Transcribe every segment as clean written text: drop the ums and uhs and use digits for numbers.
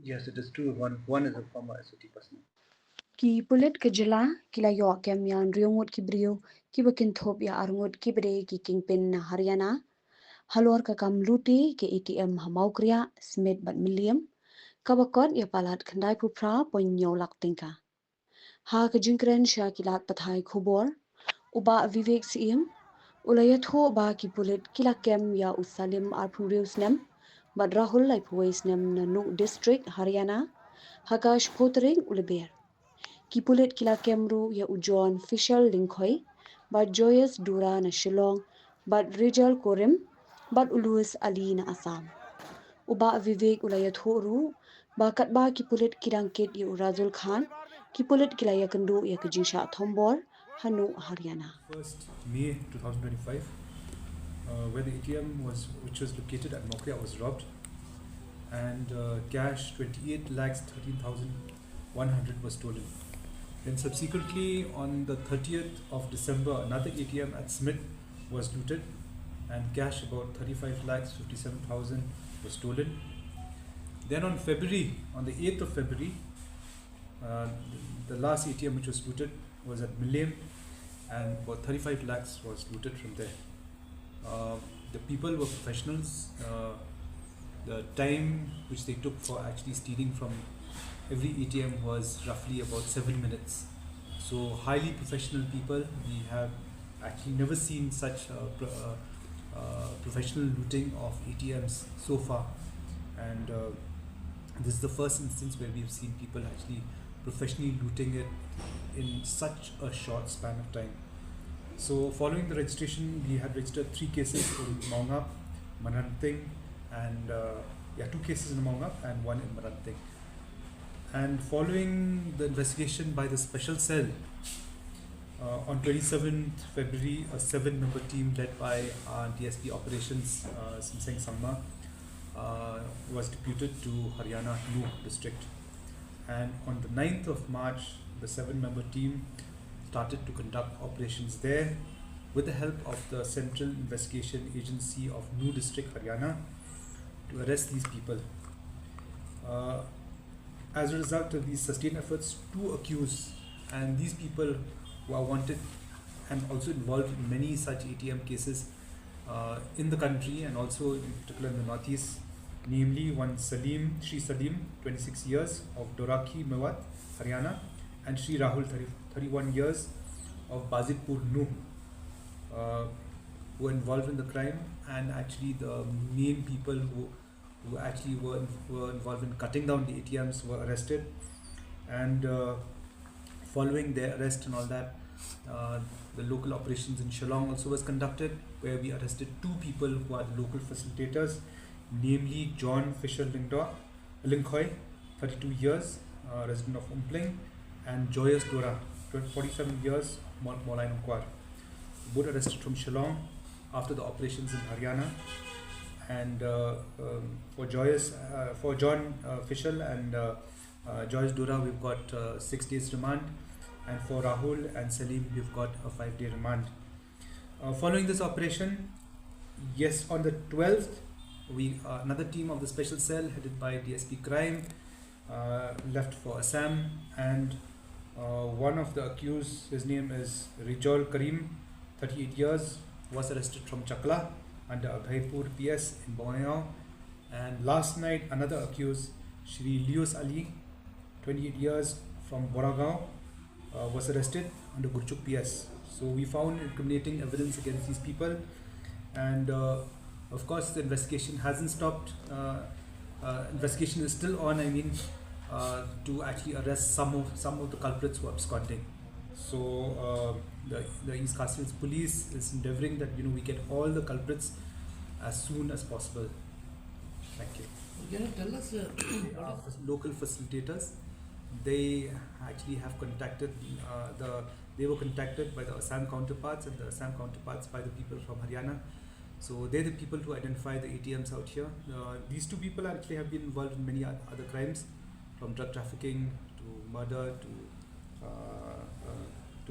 Yes, it is true. One is a former SOT person. Ki pulit ke jylla kila yo kem yan riungut ki brio ki bakinthop ya arngut ki bre ki kingpin na Haryana halor ka kam luti ke ATM hamau kriya smith bat milliam kabakot ya palat khandai pupra ponyo lak tingka ha ka jingkren sha kilat pathai khubor uba vivek sim ulaya tho ba ki pulit kila kem ya usalim arpurius nem bat rahul lai phuwais nem na Ngut district Haryana hakash potering uleber Kipulit kila kemru ya ujon official linkhoi, but joyous dura na Shillong, but Rijal Korim, but Ulus Ali na Assam. Uba Vivek ulayat horu, bakat ba kipulit kirangkit ya Urazul Khan, kipulit kila ya kendu ya kejingsha Thombor, Hanu Haryana. 1st May 2025, where the ATM which was located at Mokria was robbed, and cash 28 lakhs 13,100 was stolen. Then subsequently, on the 30th of December, another ATM at Smith was looted, and cash about 35 lakhs 57,000 was stolen. Then on the 8th of February, the last ATM which was looted was at Milliam, and about 35 lakhs was looted from there. The people were professionals. The time which they took for actually stealing from every ATM was roughly about 7 minutes. So highly professional people. We have actually never seen such professional looting of ATMs so far, and this is the first instance where we've seen people actually professionally looting it in such a short span of time. So following the registration, we had registered 3 cases in Maungap, Maranting, and 2 cases in Maungap and 1 in Maranting. And following the investigation by the special cell, on 27th February, a 7-member team led by DSP Operations Simseng Sangma was deputed to Haryana Ngut district. And on the 9th of March, the 7-member team started to conduct operations there with the help of the Central Investigation Agency of Ngut district, Haryana, to arrest these people. As a result of these sustained efforts, 2 accused, and these people who are wanted and also involved in many such ATM cases in the country and also in particular in the northeast, namely one Sri Salim, 26 years, of Doraki, Mewat, Haryana, and Sri Rahul, 31 years, of Bazitpur, Nuh, who were involved in the crime, and actually the main people who actually were involved in cutting down the ATMs were arrested. And following their arrest and all that, the local operations in Shillong also was conducted, where we arrested 2 people who are the local facilitators, namely John Fisher Linkhoi, 32 years, resident of Umpling, and Joyous Dora, 47 years, Molai Nongkwar. Both arrested from Shillong after the operations in Haryana. And for John Fishel and Joyce Dura, we've got 6 days remand, and for Rahul and Salim, we've got a 5-day remand. Following this operation, yes, on the 12th, another team of the special cell headed by DSP Crime left for Assam, and one of the accused, his name is Rijal Karim, 38 years, was arrested from Chakla under Abhaipur PS in Bhoi. And last night, another accused, Shri Lius Ali, 28 years, from Boragao, was arrested under Gurchuk PS. So we found incriminating evidence against these people, and of course the investigation hasn't stopped. Investigation is still on, to actually arrest some of the culprits who are absconding. So the West Khasi Hills police is endeavoring that we get all the culprits as soon as possible. Thank you. Can you tell us Local facilitators? They actually have contacted they were contacted by the Assam counterparts, and the Assam counterparts by the people from Haryana. So they're the people who identify the ATMs out here. These 2 people actually have been involved in many other crimes, from drug trafficking to murder to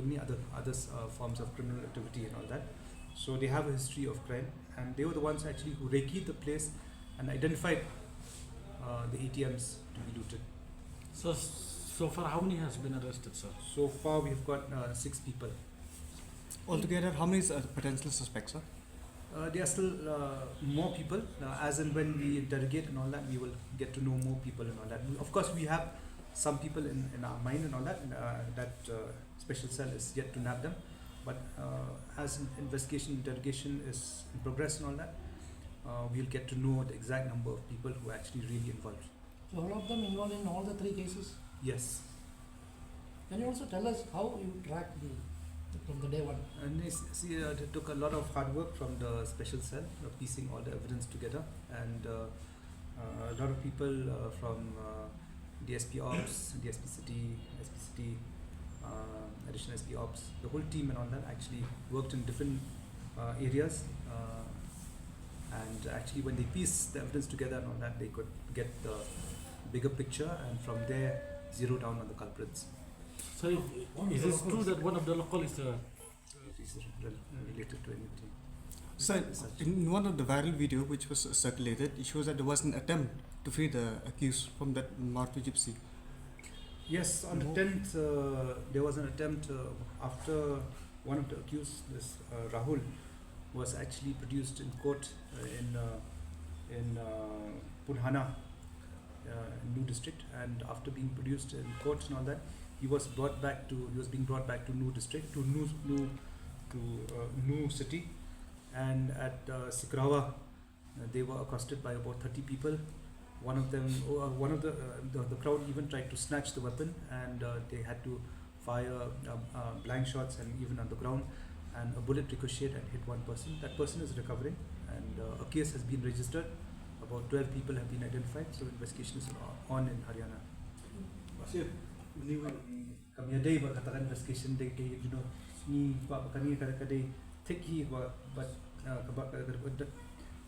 many other forms of criminal activity and all that. So they have a history of crime, and they were the ones actually who recce'd the place and identified the ATMs to be looted. So far, how many has been arrested, sir? So far, we've got 6 people. Altogether, how many potential suspects, sir? There are still more people. As and when we interrogate and all that, we will get to know more people and all that. Of course, we have some people in our mind and all that. That special cell is yet to nab them. But as investigation, interrogation is in progress and all that, we'll get to know the exact number of people who are actually really involved. So all of them involved in all the 3 cases? Yes. Can you also tell us how you tracked from the day one? And it took a lot of hard work from the special cell, piecing all the evidence together, and a lot of people from DSP Ops, DSP City, SP City, additional SP Ops, the whole team and all that actually worked in different areas, and actually when they pieced the evidence together and all that, they could get the bigger picture, and from there zero down on the culprits. So is it true that one of the local is the Related to anything. So, in one of the viral video which was circulated, it shows that there was an attempt to free the accused from that Martu gypsy. Yes, on the 10th, there was an attempt after one of the accused, this Rahul, was actually produced in court in Punhana, in Ngut district, and after being produced in court and all that, he was being brought back to Ngut district, to Ngut city, and at Sikrawa, they were accosted by about 30 people. One of the crowd even tried to snatch the weapon, and they had to fire blank shots and even on the ground, and a bullet ricocheted and hit one person. That person is recovering, and a case has been registered. About 12 people have been identified, so investigation is on in Haryana. Kami ada berkatakan investigation day ni kami kadang-kadang take he but kebab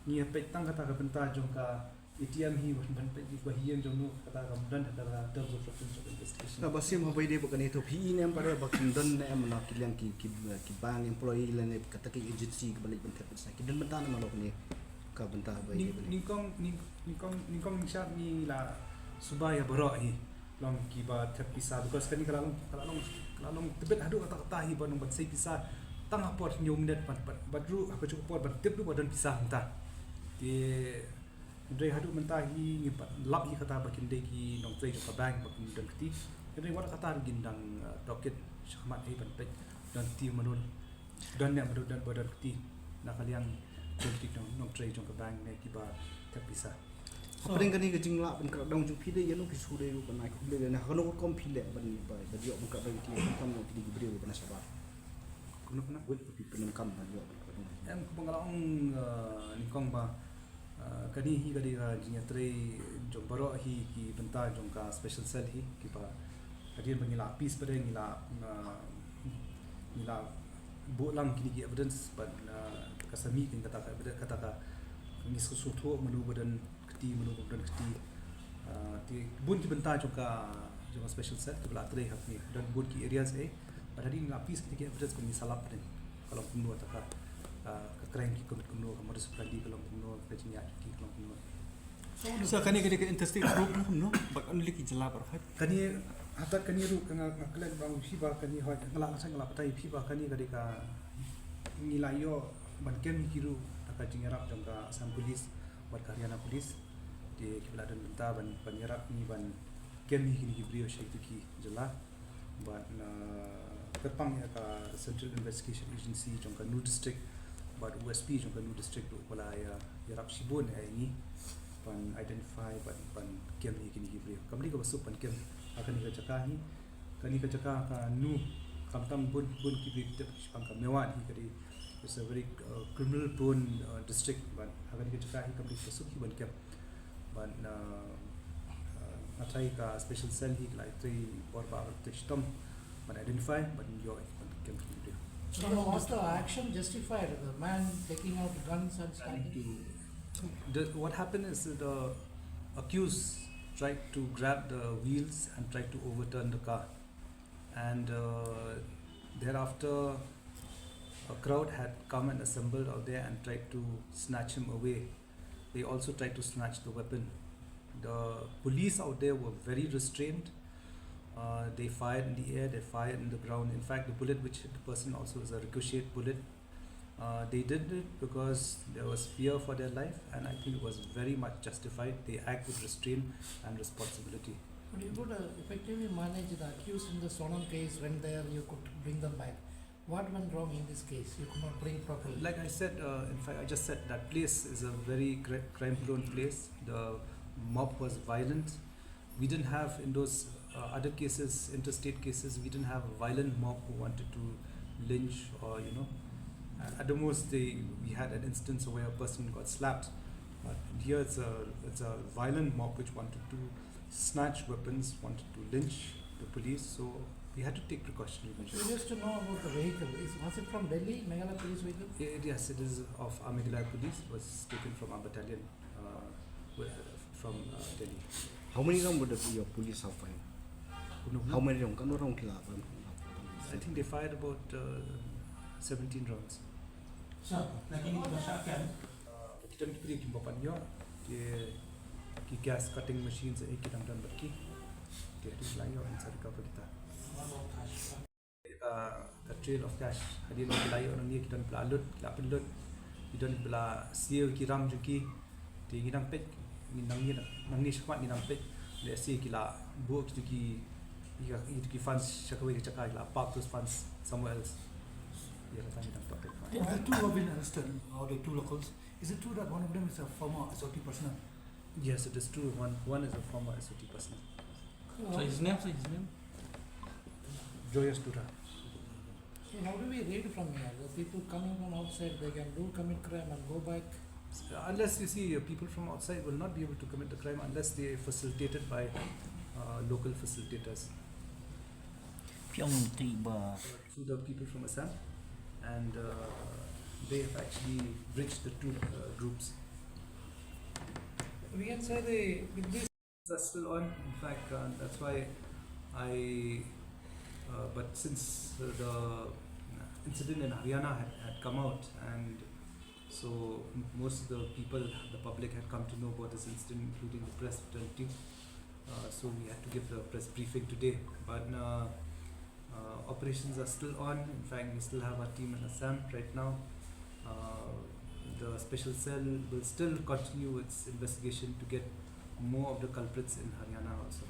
ni apa tang kata benta jong ka ATM hi ban pe di bahian jong no kata dan adalah terms of reference of investigation. Na basim habai de bukan itu pi ni pada bakin don na am na kylleng ki bang employee lan kata ki agency ke balik bentar besar ki dan bentar na malok ni ka bentar baik ni kong syak ni la Suba ya berak hi long Kiba terpisah, because kan ni kalau tebet hadu kata-kata hi ban ban sei pisah tang apot nyom net badru apa cukup pot ban tep du badan pisah entah di Dre hadu mentah hi ni lap hi kata bakin de ki nong trade ka bank bakin dan keti Dre wat kata gindang docket syahmat hi ban pet dan ti manun dan ne madu dan badan keti nak kaliang keti nong trade ka bank ne Kiba terpisah. Apalagi kan ni jingla ban ka dong ju pide yano pisu de ru ban ai khule na hano kom pile ban ni ba yo ban ka dong ti tam no ti gibre ban shabar Kuno kena wet pi penem kam ban yo em pengalong ni kong ba kani hi kadi jinya tre jong baro hi ki benta jong ka special cell hi ki ba hadir bangila piece pada ngila bolang kini ki evidence but kasami kin kata ka ni susu menu badan keti ti bun ki benta jong ka special cell ki bala tre hak ni dan bun ki areas but hadir ngila piece ki evidence ko ni salap pada kalau kuno ataka keren ki kuno modus operandi kalau kuno kajinya ki kalau kuno So, kani interstate group no, but only ki jylla par hai. kani hatat kani ru ngaklen bang piba kani hoi ngala sang ngala patai piba kani ka nilayo ban kem kiru taka jingarap jangka Assam Police buat Haryana Police di kibla dan benta ban nyerap ni ban kem kini kibrio syai tu ki jylla buat kepang ya ka Central Investigation Agency jangka Ngut district buat USP jangka Ngut district tu Meghalaya yarap sibun ini ban identify ban kem kini kibrio kamli ka basuk ban kem akan ni ka jaka ka nu kamtam bun kibri tep pangka mewan hi kadi it's a very criminal prone district ban akan ni ka jaka hi kamli basuk hi ban kem ban atai ka special cell hi like three or ba testom ban identify ban yo ban kem kibrio. So was the action justified? The man taking out guns and starting What happened is the accused tried to grab the wheels and tried to overturn the car, and thereafter a crowd had come and assembled out there and tried to snatch him away. They also tried to snatch the weapon, The police out there were very restrained. They fired in the air, they fired in the ground. In fact, the bullet which hit the person also was a ricochet bullet. They did it because there was fear for their life, and I think it was very much justified. They act with restraint and responsibility. But you could effectively manage the accused in the Sonam case when there you could bring them back. What went wrong in this case? You could not bring properly. Like I said, in fact, I just said that place is a very crime-prone place. The mob was violent. We didn't have in those other cases, interstate cases, we didn't have a violent mob who wanted to lynch or at the most we had an instance where a person got slapped. But here it's a violent mob which wanted to snatch weapons, wanted to lynch the police. So we had to take precautionary measures. So just to know about the vehicle, was it from Delhi, Meghalaya police vehicle? Yes, it is of our Meghalaya police. It was taken from our battalion from Delhi. How many rounds would your police have fired? How many rounds? I think they fired about 17 rounds. Sir, nakini ko siya kan? Kita ni pergi Kumba panyo, ki gas cutting machines kita dan berki, kita tu layo and sarika kita. The trail of cash. Hadi ni layo orang ni kita pelalut, kita bela siu kiram juki, di ngidang pek, nang ni sekwat ngidang pek, le si kila buat juki, ki funds shakawi cakap kila park those funds somewhere else. The two have been arrested, or the two locals. Is it true that one of them is a former SOT personnel? Yes, it is true. One is a former SOT personnel. So his name? Joyous Dura. So how do we read from here? The people coming from outside, they can commit crime and go back. Unless you see people from outside will not be able to commit the crime unless they are facilitated by local facilitators. Through the people from Assam, and they have actually bridged the two groups. We can say these Are still on. In fact, that's why but since the incident in Haryana had come out, and so most of the people, the public, had come to know about this incident, including the press representative. So we had to give the press briefing today. But operations are still on. In fact, we still have our team in Assam right now. The special cell will still continue its investigation to get more of the culprits in Haryana also.